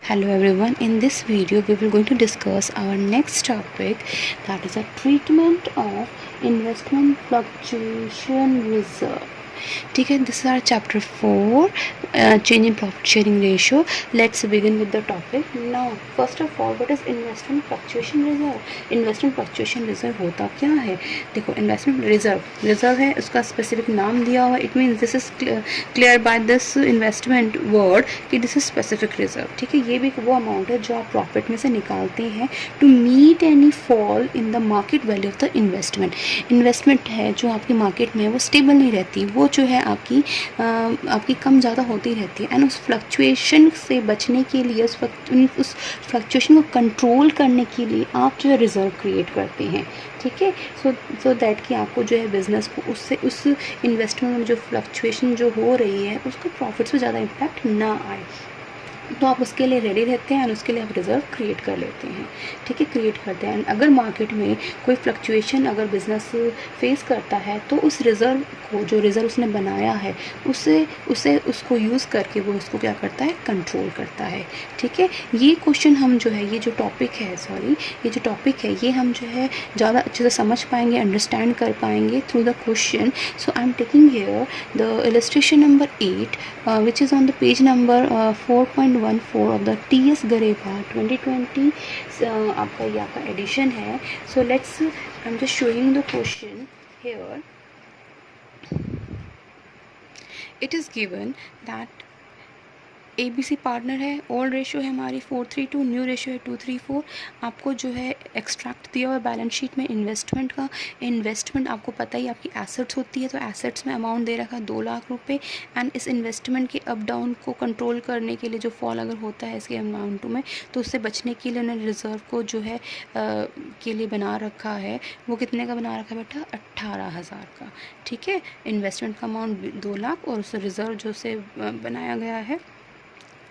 Hello everyone, in this video we will going to discuss our next topic, that is a treatment of investment fluctuation reserve. ठीक है, this is our chapter 4, change in profit sharing ratio. Let's begin with the topic. Now first of all, what is investment fluctuation reserve? investment fluctuation reserve होता क्या है? देखो, investment reserve है, उसका specific नाम दिया हुआ. it means this is clear by this investment word कि this is specific reserve. ठीक है, ये भी वो अमाउंट है जो आप प्रॉफिट में से निकालते हैं to meet any fall in the market value of the investment है जो आपकी मार्केट में वो स्टेबल नहीं रहती, वो जो है आपकी कम ज़्यादा होती रहती है. एंड उस फ्लक्चुएशन से बचने के लिए, उस फ्लक्चुएशन को कंट्रोल करने के लिए आप जो है रिजर्व क्रिएट करते हैं. ठीक है, सो दैट कि आपको जो है बिजनेस को उससे उस इन्वेस्टमेंट में जो फ्लक्चुएशन जो हो रही है उसको प्रॉफिट्स पे ज़्यादा इम्पैक्ट ना आए, तो आप उसके लिए रेडी रहते हैं और उसके लिए आप रिज़र्व क्रिएट कर लेते हैं. ठीक है, क्रिएट करते हैं. अगर मार्केट में कोई फ्लक्चुएशन अगर बिज़नेस फेस करता है तो उस रिज़र्व को, जो रिज़र्व उसने बनाया है, उसको यूज़ करके वो उसको क्या करता है, कंट्रोल करता है. ठीक है, ये क्वेश्चन हम जो है, ये जो टॉपिक है ये हम जो है ज़्यादा अच्छे से समझ पाएंगे, अंडरस्टैंड कर पाएंगे through the question. So I am taking here the illustration number 8 which is on the page number 4.14 of the TS Garepa 2020 आपका ये आपका एडिशन है. So let's, I am just showing the question here. It is given that ABC partner है, old ratio है हमारी 432, new ratio है 234. आपको जो है एक्सट्रैक्ट दिया हुआ बैलेंस शीट में इन्वेस्टमेंट का. इन्वेस्टमेंट आपको पता ही आपकी एसेट्स होती है, तो एसेट्स में अमाउंट दे रखा है 2 लाख रुपए. एंड इस इन्वेस्टमेंट के अप डाउन को कंट्रोल करने के लिए, जो फॉल अगर होता है इसके अमाउंट में, तो उससे बचने के लिए उन्होंने रिज़र्व को जो है के लिए बना रखा है. वो कितने का बना रखा है बेटा? 18,000 का. ठीक है, इन्वेस्टमेंट का अमाउंट 2 लाख और उस रिज़र्व जो से बनाया गया है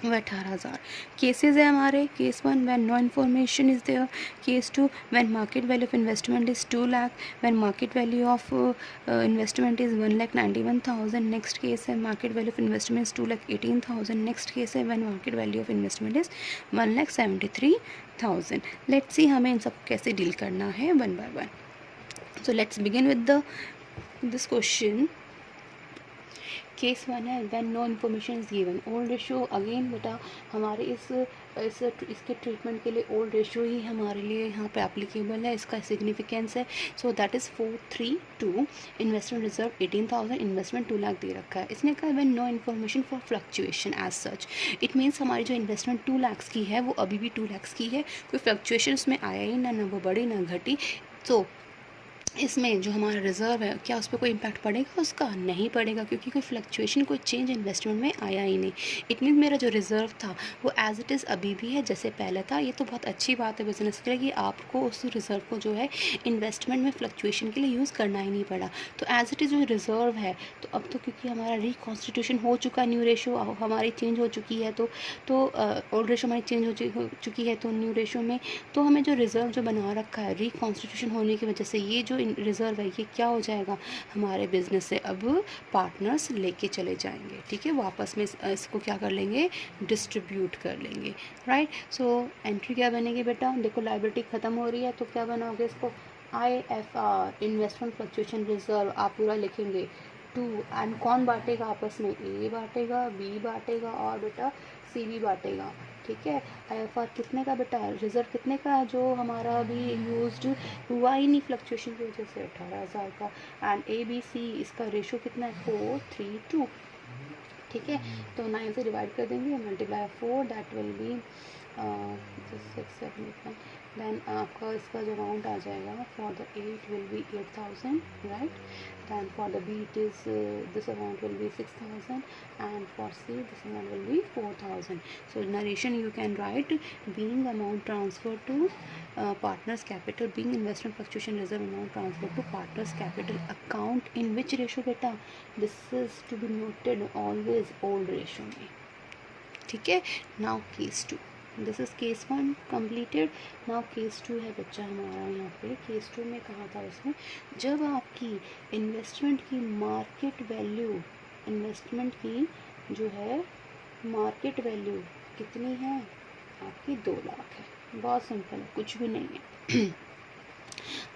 वो 18,000. केसेस है हमारे. Case 1 when no information is there. Case 2 when market value of investment is 2 lakh. When market value of investment is 1,91,000. Next case है market value of investment is 2,18,000. Next case है when market value of investment is 1,73,000. Let's see हमें इन सब कैसे deal करना है one by one. So let's begin with this question. Case 1 है when no information is given. Old ratio again बेटा हमारे इसके ट्रीटमेंट के लिए ओल्ड रेशियो ही हमारे लिए यहाँ पे एप्लीकेबल है. इसका सिग्निफिकेंस है. So that is 432. Investment reserve 18,000, investment 2 lakh दे रखा है. इसने कहा when no information for fluctuation as such. It means हमारी जो इन्वेस्टमेंट 2 लाख की है वो अभी भी 2 लाख की है, कोई फ्लक्चुएशन उसमें आया ही ना वो बढ़ी ना घटी. तो इसमें जो हमारा रिज़र्व है, क्या उस पर कोई इम्पैक्ट पड़ेगा? उसका नहीं पड़ेगा, क्योंकि कोई फ्लक्चुएशन, कोई चेंज इन्वेस्टमेंट में आया ही नहीं. इट मीन मेरा जो रिज़र्व था वो एज इट इज़ अभी भी है जैसे पहले था. ये तो बहुत अच्छी बात है बिजनेस के लिए कि आपको उस रिज़र्व को जो है इन्वेस्टमेंट में फ्लक्चुएशन के लिए यूज़ करना ही नहीं पड़ा. तो एज इट इज़ जो रिज़र्व है, तो अब तो क्योंकि हमारा रिकॉन्स्टिट्यूशन हो चुका है, न्यू रेशो हमारी चेंज हो चुकी है, तो ओल्ड रेशो हमारी चेंज हो चुकी है, तो न्यू रेशो में तो हमें जो रिज़र्व जो बना रखा है रिकॉन्स्टिट्यूशन होने की वजह से, ये जो रिज़र्व है ये क्या हो जाएगा, हमारे बिजनेस से अब पार्टनर्स लेके चले जाएंगे. ठीक है, वापस में इसको क्या कर लेंगे, डिस्ट्रीब्यूट कर लेंगे. राइट. सो एंट्री क्या बनेगी बेटा? देखो, लायबिलिटी ख़त्म हो रही है तो क्या बनाओगे इसको? IFR, इन्वेस्टमेंट फ्लक्चुएशन रिजर्व, आप पूरा लिखेंगे 2. एंड कौन बांटेगा आपस में? A बांटेगा, B बांटेगा और बेटा C भी बांटेगा. ठीक है, IFR कितने का बेटा? रिजर्व कितने का है जो हमारा अभी यूज्ड हुआ ही नहीं फ्लक्चुएशन की वजह से? 18,000 का. एंड ABC इसका रेशो कितना है? 432. ठीक है, तो 9 से डिवाइड कर देंगे, multiply 4, that will be 6, 7, 8, 9. Then आपका इसका जो अमाउंट आ जाएगा for the 8 will be 8,000. Right. then for the B it is this amount will be 6,000, and for C this amount will be 4,000. So narration you can write being amount transferred to partners capital, being investment fluctuation reserve amount transferred to partners capital account in which ratio beta? This is to be noted always old ratio में. ठीक है. now case 2, this is case 1 completed. Now case 2 है बच्चा हमारा यहाँ पे. Case 2 में कहा था उसमें, जब आपकी इन्वेस्टमेंट की मार्केट वैल्यू, इन्वेस्टमेंट की जो है मार्केट वैल्यू कितनी है? आपकी 2 लाख है। बहुत सिंपल है, कुछ भी नहीं है।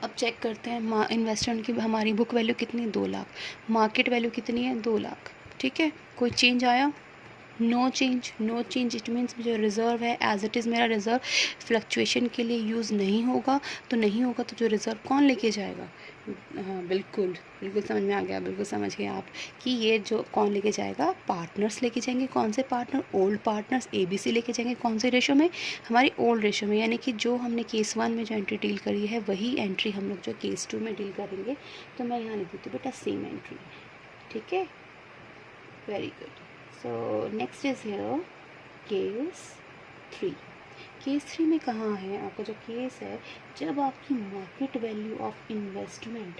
अब चेक करते हैं इन्वेस्टमेंट की हमारी बुक वैल्यू कितनी है, 2 लाख। मार्केट वैल्यू कितनी है, 2 लाख। ठीक है, कोई चेंज आया, no change. No change it means जो रिज़र्व है एज इट इज़ मेरा रिज़र्व फ्लक्चुएशन के लिए यूज़ नहीं होगा। तो नहीं होगा तो जो रिज़र्व कौन लेके जाएगा? हाँ बिल्कुल बिल्कुल समझ में आ गया, बिल्कुल समझ गए आप कि ये जो कौन लेके जाएगा, पार्टनर्स लेके जाएंगे। कौन से पार्टनर? ओल्ड पार्टनर्स ABC लेके जाएंगे। कौन से रेशो में? हमारी ओल्ड रेशो में, यानी कि जो हमने केस 1 में जो एंट्री डील करी है वही एंट्री हम लोग जो केस 2 में डील करेंगे। तो मैं यहाँ लिख देती हूँ बेटा सेम एंट्री। ठीक है, very good. So next is here case 3। Case 3 में कहाँ है आपका जो केस है, जब आपकी मार्केट वैल्यू ऑफ इन्वेस्टमेंट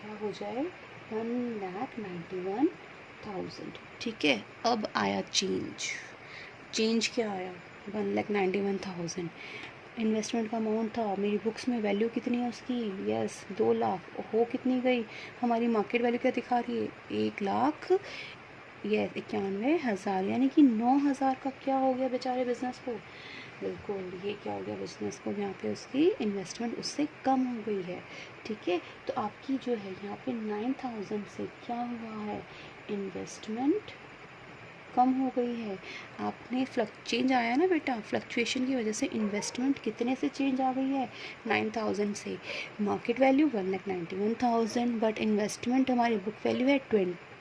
क्या हो जाए, 1,91,000। ठीक है, अब आया चेंज। चेंज क्या आया, 1,91,000। इन्वेस्टमेंट का अमाउंट था, मेरी बुक्स में वैल्यू कितनी है उसकी, यस 2 लाख। हो कितनी गई, हमारी मार्केट वैल्यू क्या दिखा रही है, 1,91,000, यानी कि 9,000 का क्या हो गया बेचारे बिजनेस को। बिल्कुल, ये क्या हो गया बिजनेस को, यहाँ पे उसकी इन्वेस्टमेंट उससे कम हो गई है। ठीक है, तो आपकी जो है यहाँ पे 9,000 से क्या हुआ है, इन्वेस्टमेंट कम हो गई है। आपने चेंज आया ना बेटा, फ्लक्चुएशन की वजह से इन्वेस्टमेंट कितने से चेंज आ गई है, 9,000 से। मार्केट वैल्यू 1,91,000 बट इन्वेस्टमेंट हमारी बुक वैल्यू है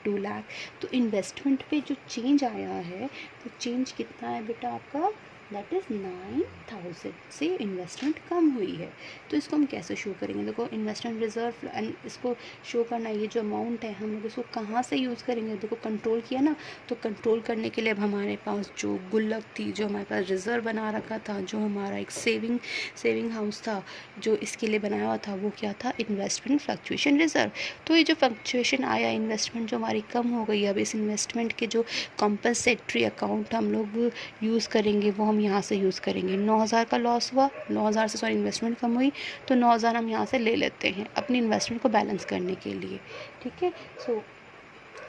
2 लाख। तो इन्वेस्टमेंट पे जो चेंज आया है, तो चेंज कितना है बेटा आपका, दैट इज़ 9,000 से इन्वेस्टमेंट कम हुई है। तो इसको हम कैसे शो करेंगे, देखो इन्वेस्टमेंट रिजर्व एंड इसको शो करना, ये जो अमाउंट है हम लोग इसको कहाँ से यूज़ करेंगे, देखो कंट्रोल किया ना, तो कंट्रोल करने के लिए अब हमारे पास जो गुल्लक थी, जो हमारे पास रिज़र्व बना रखा था, जो हमारा एक सेविंग हाउस था जो इसके लिए बनाया हुआ था, वो क्या था, इन्वेस्टमेंट फ्लक्चुएशन रिजर्व। तो ये जो फ्लक्चुएशन आया, इन्वेस्टमेंट जो हमारी कम हो गई, अब इस इन्वेस्टमेंट के जो कंपनसेटरी अकाउंट हम लोग यूज़ करेंगे वो हम यहाँ से यूज़ करेंगे। 9,000 का लॉस हुआ, 9,000 से इन्वेस्टमेंट कम हुई, तो 9,000 हम यहाँ से ले लेते हैं अपनी इन्वेस्टमेंट को बैलेंस करने के लिए। ठीक है, सो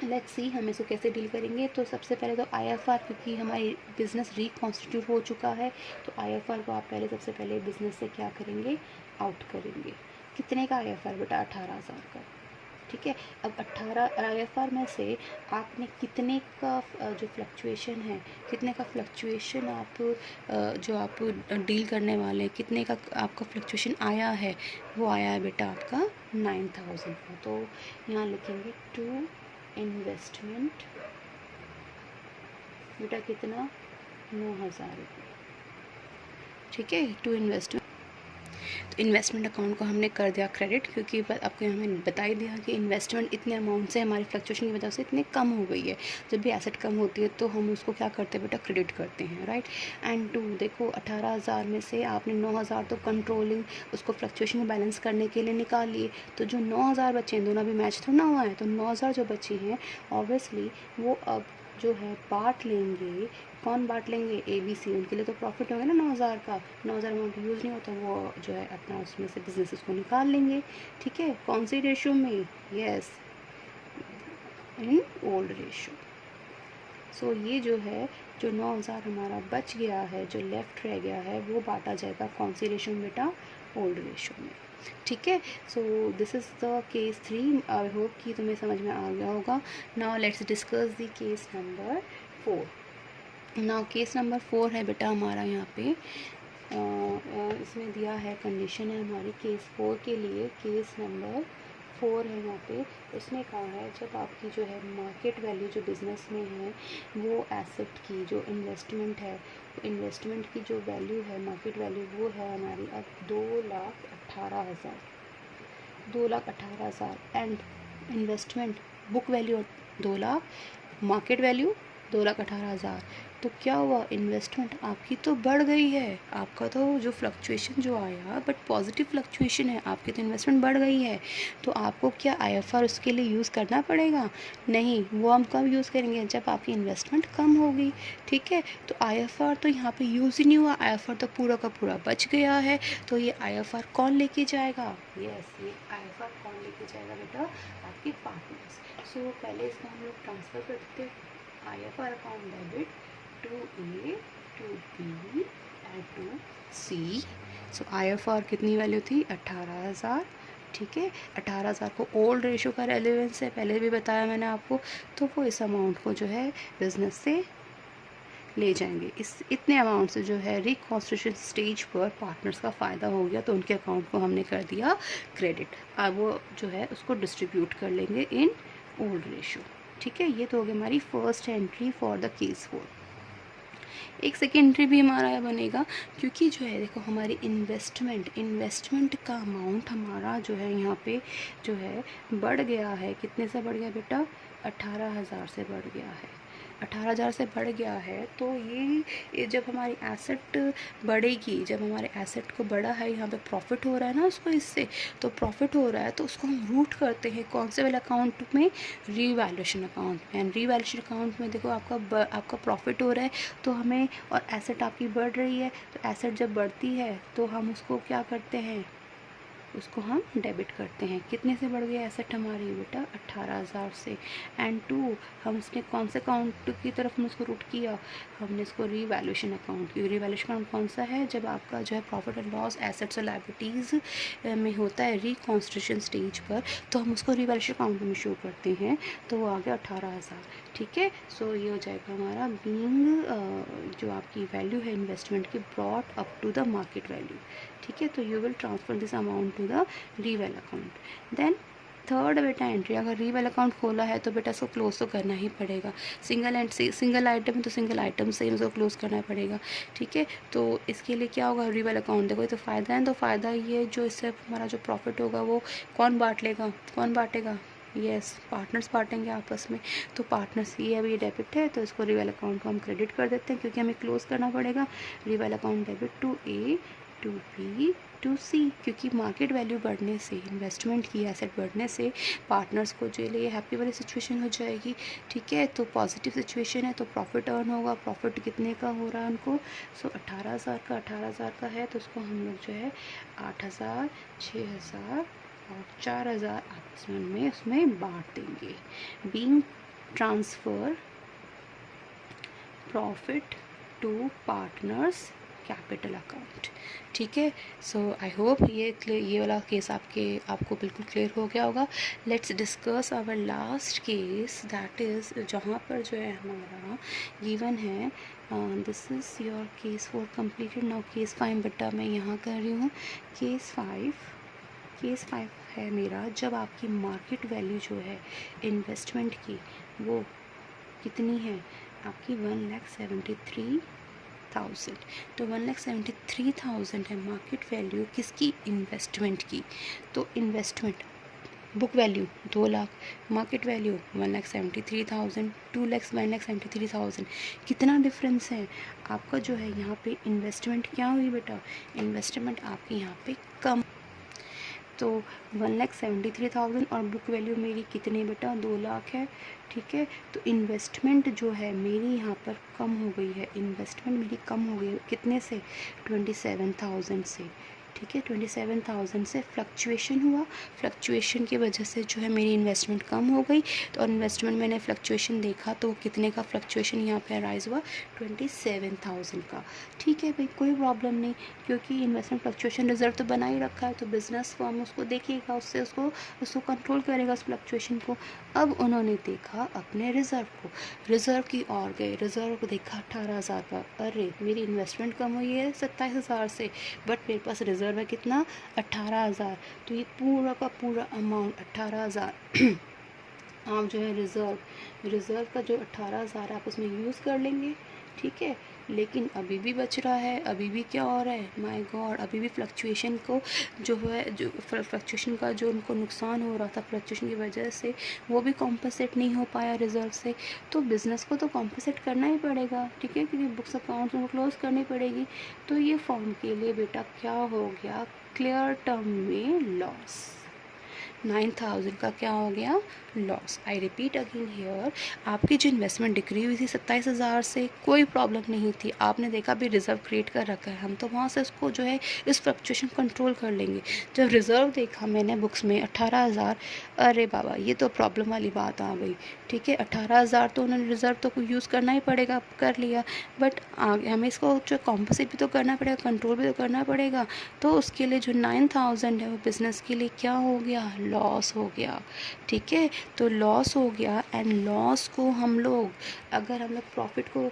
लेट्स सी हम इसको कैसे डील करेंगे। तो सबसे पहले तो IFR, क्योंकि हमारी बिज़नेस रिकॉन्स्टिट्यूट हो चुका है, तो IFR को आप पहले सबसे पहले बिज़नेस से क्या करेंगे, आउट करेंगे। कितने का IFR बेटा, 18,000 का। ठीक है, अब 18 IFR में से आपने कितने का जो फ्लक्चुएशन है, कितने का फ्लक्चुएशन आप जो आप डील करने वाले हैं, कितने का आपका फ्लक्चुएशन आया है, वो आया है बेटा आपका 9,000 का। तो यहाँ लिखेंगे टू इन्वेस्टमेंट बेटा कितना, 9,000 रुपये। ठीक है, टू इन्वेस्टमेंट। तो इन्वेस्टमेंट अकाउंट को हमने कर दिया क्रेडिट, क्योंकि आपको हमें बता ही दिया कि इन्वेस्टमेंट इतने अमाउंट से हमारी फ्लक्चुएशन की वजह से इतनी कम हो गई है। जब भी एसेट कम होती है तो हम उसको क्या करते हैं बेटा, क्रेडिट करते हैं, राइट। एंड टू, देखो 18,000 में से आपने 9,000 तो कंट्रोलिंग उसको फ्लक्चुएशन को बैलेंस करने के लिए निकाल लिए, तो जो 9,000 बचे हैं, दोनों भी मैच थोड़ा ना हुआ है, तो 9,000 जो बचे हैं ऑब्वियसली वो अब जो है बांट लेंगे। कौन बांट लेंगे, ABC। उनके लिए तो प्रॉफिट होगा ना 9,000 का, 9,000 अमाउंट यूज़ नहीं होता, वो जो है अपना उसमें से बिजनेस उसको निकाल लेंगे। ठीक है, कौन सी रेशो में, यस इन ओल्ड रेशो। सो ये जो है, जो 9,000 हमारा बच गया है, जो लेफ्ट रह गया है, वो बांटा जाएगा कौन सी रेशो में बेटा, ओल्ड रेशो में। ठीक है, so this is the case 3। I hope कि तुम्हें समझ में आ गया होगा। Now let's discuss the case number 4। Now case number 4 है बेटा हमारा, यहाँ पे इसमें दिया है, कंडीशन है हमारी केस 4 के लिए। केस नंबर 4 है यहाँ पे, उसने कहा है जब आपकी जो है मार्केट वैल्यू जो बिज़नेस में है, वो एसेट की जो इन्वेस्टमेंट है, इन्वेस्टमेंट की जो वैल्यू है, मार्केट वैल्यू, वो है हमारी अब 2,18,000, 2,18,000 and investment book value 2 lakh, market value 2,18,000। तो क्या हुआ, इन्वेस्टमेंट आपकी तो बढ़ गई है, आपका तो जो फ्लक्चुएशन जो आया, बट पॉजिटिव फ्लक्चुएशन है, आपकी तो इन्वेस्टमेंट बढ़ गई है। तो आपको क्या IFR उसके लिए यूज़ करना पड़ेगा, नहीं, वो हम कब यूज़ करेंगे, जब आपकी इन्वेस्टमेंट कम होगी। ठीक है, तो IFR तो यहाँ पे यूज़ ही नहीं हुआ, IFR तो पूरा का पूरा बच गया है। तो ये IFR कौन लेके जाएगा, यस ये IFR कौन लेके जाएगा बेटा, आपके पार्टनर्स। सो पहले इसको हम लोग ट्रांसफ़र करते हैं, IFR account debit to A to B to C. So IFR कितनी वैल्यू थी? 18,000। ठीक है, 18,000 को ओल्ड रेशो का रेलेवेंस है, पहले भी बताया मैंने आपको, तो वो इस अमाउंट को जो है बिजनेस से ले जाएंगे। इस इतने अमाउंट से जो है रिकॉन्स्टिट्यूशन स्टेज पर पार्टनर्स का फ़ायदा हो गया, तो उनके अकाउंट को हमने कर दिया क्रेडिट। अब वो जो है उसको डिस्ट्रीब्यूट कर लेंगे इन ओल्ड रेशो। ठीक है, ये तो हो गई हमारी first entry for the case 4। एक सेकेंडरी भी हमारा बनेगा, क्योंकि जो है देखो हमारी इन्वेस्टमेंट का अमाउंट हमारा जो है यहाँ पे जो है बढ़ गया है। कितने से बढ़ गया बेटा? 18,000 से बढ़ गया है। 18,000 से बढ़ गया है, तो ये जब हमारी एसेट बढ़ेगी, जब हमारे एसेट को बढ़ा है, यहाँ पे प्रॉफिट हो रहा है ना उसको, इससे तो प्रॉफिट हो रहा है, तो उसको हम रूट करते हैं कौन से वाले अकाउंट में? रीवैल्यूएशन अकाउंट में। एंड रीवैल्यूएशन अकाउंट में देखो आपका प्रॉफिट हो रहा है, तो हमें, और एसेट आपकी बढ़ रही है, तो एसेट जब बढ़ती है तो हम उसको क्या करते हैं? उसको हम डेबिट करते हैं। कितने से बढ़ गया एसेट हमारी बेटा? 18,000 से। एंड टू, हम उसने कौन से अकाउंट की तरफ हमने उसको रूट किया? हमने इसको रीवैल्यूएशन अकाउंट की। रीवैल्यूएशन अकाउंट कौन सा है? जब आपका जो है प्रॉफिट एंड लॉस एसेट्स और लायबिलिटीज़ में होता है रिकॉन्स्टिट्यूशन स्टेज पर, तो हम उसको रीवैल्यूएशन अकाउंट में शो करते हैं, तो वो आ गया 18,000। ठीक है, सो ये हो जाएगा हमारा बीइंग जो आपकी वैल्यू है इन्वेस्टमेंट की brought up to the market value. ठीक है, तो you will transfer this amount to the reval account. Then third बेटा एंट्री, अगर रीवेल अकाउंट खोला है तो बेटा इसको क्लोज तो करना ही पड़ेगा। सिंगल आइटम है तो सिंगल आइटम से इसको क्लोज करना पड़ेगा। ठीक है, तो इसके लिए क्या होगा? रीवेल अकाउंट, देखो ये तो फ़ायदा है, तो फ़ायदा ये जो इससे हमारा जो प्रॉफिट होगा वो कौन बांट लेगा? कौन बांटेगा? यस, पार्टनर्स बांटेंगे आपस में। तो पार्टनर्स, ये अभी डेबिट है, तो इसको रीवेल अकाउंट को हम क्रेडिट कर देते हैं, क्योंकि हमें क्लोज करना पड़ेगा। Reval account debit to A to B to C, क्योंकि मार्केट वैल्यू बढ़ने से, इन्वेस्टमेंट की एसेट बढ़ने से पार्टनर्स को जो लिए हैप्पी वाली सिचुएशन हो जाएगी। ठीक है, तो पॉजिटिव सिचुएशन है, तो प्रॉफिट अर्न होगा। प्रॉफिट कितने का हो रहा है उनको? सो 18,000 का है, तो उसको हम लोग जो है 8,000, 6,000 और 4,000 आपस में उसमें बांट देंगे। Being transfer profit to partners capital account. ठीक है, सो आई होप ये वाला केस आपको बिल्कुल क्लियर हो गया होगा। Let's discuss our last case, that is जहाँ पर जो है हमारा गिवन है this is your case 4 completed. Now case 5 बेटा मैं यहाँ कर रही हूँ। केस 5 है मेरा, जब आपकी मार्केट वैल्यू जो है इन्वेस्टमेंट की वो कितनी है? आपकी 1,73,000। तो 1,73,000 है मार्केट वैल्यू किसकी? इन्वेस्टमेंट की। तो investment book value 2 lakh, market value 1,73,000, 1,73,000। कितना डिफरेंस है आपका जो है यहाँ पे? इन्वेस्टमेंट क्या हुई बेटा? इन्वेस्टमेंट आपकी यहाँ पे कम। तो 1,73,000 और बुक वैल्यू मेरी कितनी बेटा? 2 लाख है। ठीक है, तो इन्वेस्टमेंट जो है मेरी यहाँ पर कम हो गई है। इन्वेस्टमेंट मेरी कम हो गई है कितने से? 27,000 से। ठीक है, 27,000 से फ्लक्चुएशन हुआ, फ्लक्चुएशन की वजह से जो है मेरी इन्वेस्टमेंट कम हो गई। तो इन्वेस्टमेंट मैंने फ्लक्चुएशन देखा, तो कितने का फ्लक्चुएशन यहाँ पे राइज हुआ? 27,000 का। ठीक है भाई, कोई प्रॉब्लम नहीं, क्योंकि इन्वेस्टमेंट फ्लक्चुएशन रिजर्व तो बना ही रखा है, तो बिजनेस फर्म उसको देखेगा, उसको कंट्रोल करेगा उस फ्लक्चुएशन को। अब उन्होंने देखा अपने रिज़र्व को, रिज़र्व की ओर गए, रिज़र्व को देखा 18,000 का। अरे मेरी इन्वेस्टमेंट कम हुई है 27,000 से, बट मेरे पास रिज़र्व है कितना? 18,000। तो ये पूरा का पूरा अमाउंट 18,000 आप जो है रिज़र्व का जो 18,000 आप उसमें यूज़ कर लेंगे। ठीक है, लेकिन अभी भी बच रहा है, अभी भी क्या हो रहा है? माय गॉड, अभी भी फ्लक्चुएशन को जो है, जो फ्लक्चुएशन का जो उनको नुकसान हो रहा था फ्लक्चुएशन की वजह से, वो भी कॉम्पनसेट नहीं हो पाया रिज़र्व से। तो बिज़नेस को तो कॉम्पनसेट करना ही पड़ेगा। ठीक है, क्योंकि बुक्स अकाउंट्स उनको क्लोज करनी पड़ेगी। तो ये फॉर्म के लिए बेटा क्या हो गया? क्लियर टर्म में लॉस। 9,000 का क्या हो गया, loss. I repeat again here, आपकी जो इन्वेस्टमेंट डिक्री हुई थी 27,000 से, कोई प्रॉब्लम नहीं थी, आपने देखा भी रिज़र्व क्रिएट कर रखा है, हम तो वहाँ से उसको जो है इस फ्लक्चुएशन कंट्रोल कर लेंगे। जब रिज़र्व देखा मैंने बुक्स में 18,000, अरे बाबा ये तो प्रॉब्लम वाली बात आ गई। ठीक है, 18,000 तो उन्होंने रिज़र्व तो यूज़ करना ही पड़ेगा, कर लिया, बट आगे हमें इसको जो कॉम्पोजिट भी तो करना पड़ेगा, कंट्रोल भी तो करना पड़ेगा। तो उसके लिए जो 9,000 है वो बिज़नेस के लिए क्या हो गया, लॉस हो गया। ठीक है, तो लॉस हो गया, एंड लॉस को हम लोग, अगर हम लोग प्रॉफिट को,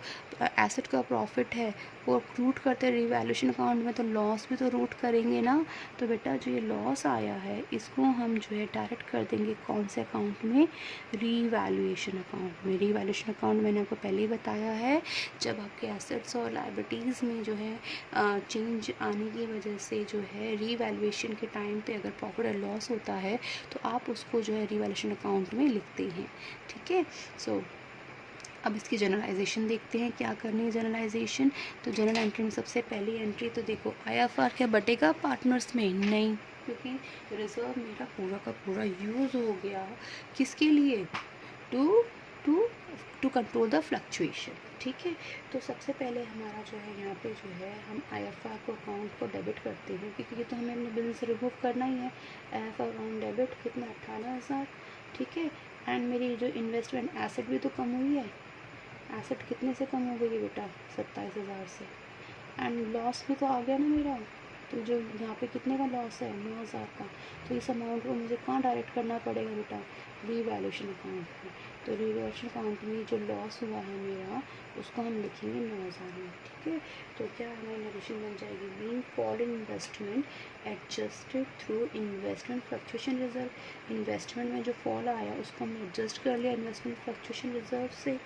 एसेट का प्रॉफिट है वो रूट करते हैं रिवैल्यूएशन अकाउंट में, तो लॉस भी तो रूट करेंगे ना। तो बेटा जो ये लॉस आया है इसको हम जो है डायरेक्ट कर देंगे कौन से अकाउंट में, रीवैल्यूएशन अकाउंट में। रीवैल्यूएशन अकाउंट मैंने आपको पहले ही बताया है, जब आपके एसेट्स और लायबिलिटीज़ में जो है चेंज आने की वजह से जो है रीवैल्यूएशन के टाइम पे अगर प्रॉफिट और लॉस होता है तो आप उसको जो है रीवैल्यूएशन अकाउंट में लिखते हैं। ठीक है, सो अब इसकी जनरलाइजेशन देखते हैं, क्या करनी है जनरलाइजेशन। तो जनरल एंट्री में सबसे पहली एंट्री तो देखो, IFR क्या बटेगा पार्टनर्स में, नहीं, क्योंकि रिजर्व मेरा पूरा का पूरा यूज़ हो गया, किसके लिए, to to to control the fluctuation. ठीक है, तो सबसे पहले हमारा जो है यहाँ पे जो है हम IFR को अकाउंट को डेबिट करते हैं, क्योंकि ये तो हमें अपने बिल से रिमूव करना ही है। IFR अकाउंट डेबिट कितना, 18,000। ठीक है, एंड मेरी जो इन्वेस्टमेंट एसेट भी तो कम हुई है, एसेट कितने से कम हो गई है बेटा, 27,000 से, एंड लॉस भी तो आ गया ना मेरा। तो जो यहाँ पे कितने का लॉस है, 9,000 का। तो इस अमाउंट को मुझे कहाँ डायरेक्ट करना पड़ेगा बेटा, रीवैल्यूएशन अकाउंट में। तो रीवैल्यूएशन अकाउंट में जो लॉस हुआ है मेरा उसको हम लिखेंगे 9,000 में। ठीक है, तो क्या हमारी नरेशन बन जाएगी, being foreign investment adjusted through investment fluctuation reserve. Investment में जो फॉल आया उसको हमने एडजस्ट कर लिया इन्वेस्टमेंट फ्लक्चुएशन रिजर्व से।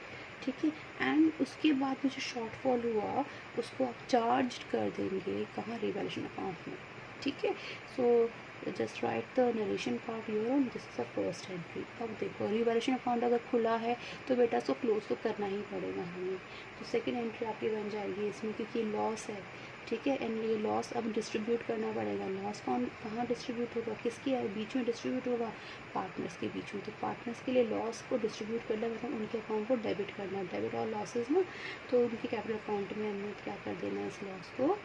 ठीक है, एंड उसके बाद में जो शॉर्टफॉल हुआ उसको आप चार्ज कर देंगे कहाँ, रिवैल्यूएशन अकाउंट में। ठीक है, so just right the narration part your on, this is the first entry. अब देखो रिवैल्यूएशन अकाउंट अगर खुला है तो बेटा उसको क्लोज तो करना ही पड़ेगा हमें। तो सेकेंड एंट्री आपकी बन जाएगी इसमें, क्योंकि लॉस है। ठीक है, एंड ये लॉस अब डिस्ट्रीब्यूट करना पड़ेगा। लॉस कहाँ डिस्ट्रीब्यूट होगा, किसके बीच में डिस्ट्रीब्यूट होगा, पार्टनर्स के बीच में। तो पार्टनर्स के लिए लॉस को डिस्ट्रीब्यूट करना मतलब उनके अकाउंट को डेबिट करना, डेबिट और लॉसेज ना, तो उनके कैपिटल अकाउंट में हमने क्या कर देना है, इस लॉस को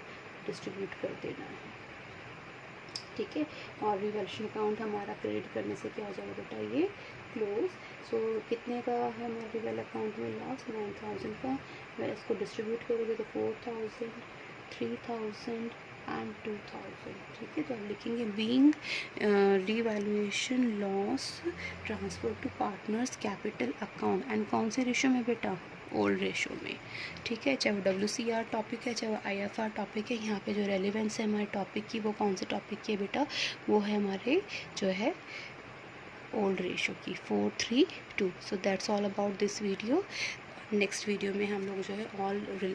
डिस्ट्रीब्यूट कर देना है। ठीक है, और रिवैल्यूएशन अकाउंट हमारा क्रेडिट करने से क्या हो जाएगा बेटा, ये क्लोज। सो कितने का है हमारे रिवैल अकाउंट में लॉस, 9,000 का। मैं इसको डिस्ट्रीब्यूट करोगे तो 4,000, 3,000 एंड 2,000। ठीक है, तो हम लिखेंगे being revaluation loss transfer to partners capital account, and कौन से रेशो में बेटा, ओल्ड रेशो में। ठीक है, चाहे वो WCR टॉपिक है, चाहे वो IFR टॉपिक है, यहाँ पे जो रेलिवेंस है हमारे टॉपिक की वो कौन से टॉपिक की है बेटा, वो है हमारे जो है ओल्ड रेशो की, 4:3:2। So that's all about this video. Next video में हम लोग जो है ऑल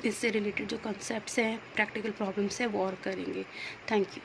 इससे रिलेटेड जो कॉन्सेप्ट्स हैं, प्रैक्टिकल प्रॉब्लम्स हैं वो और करेंगे। Thank you.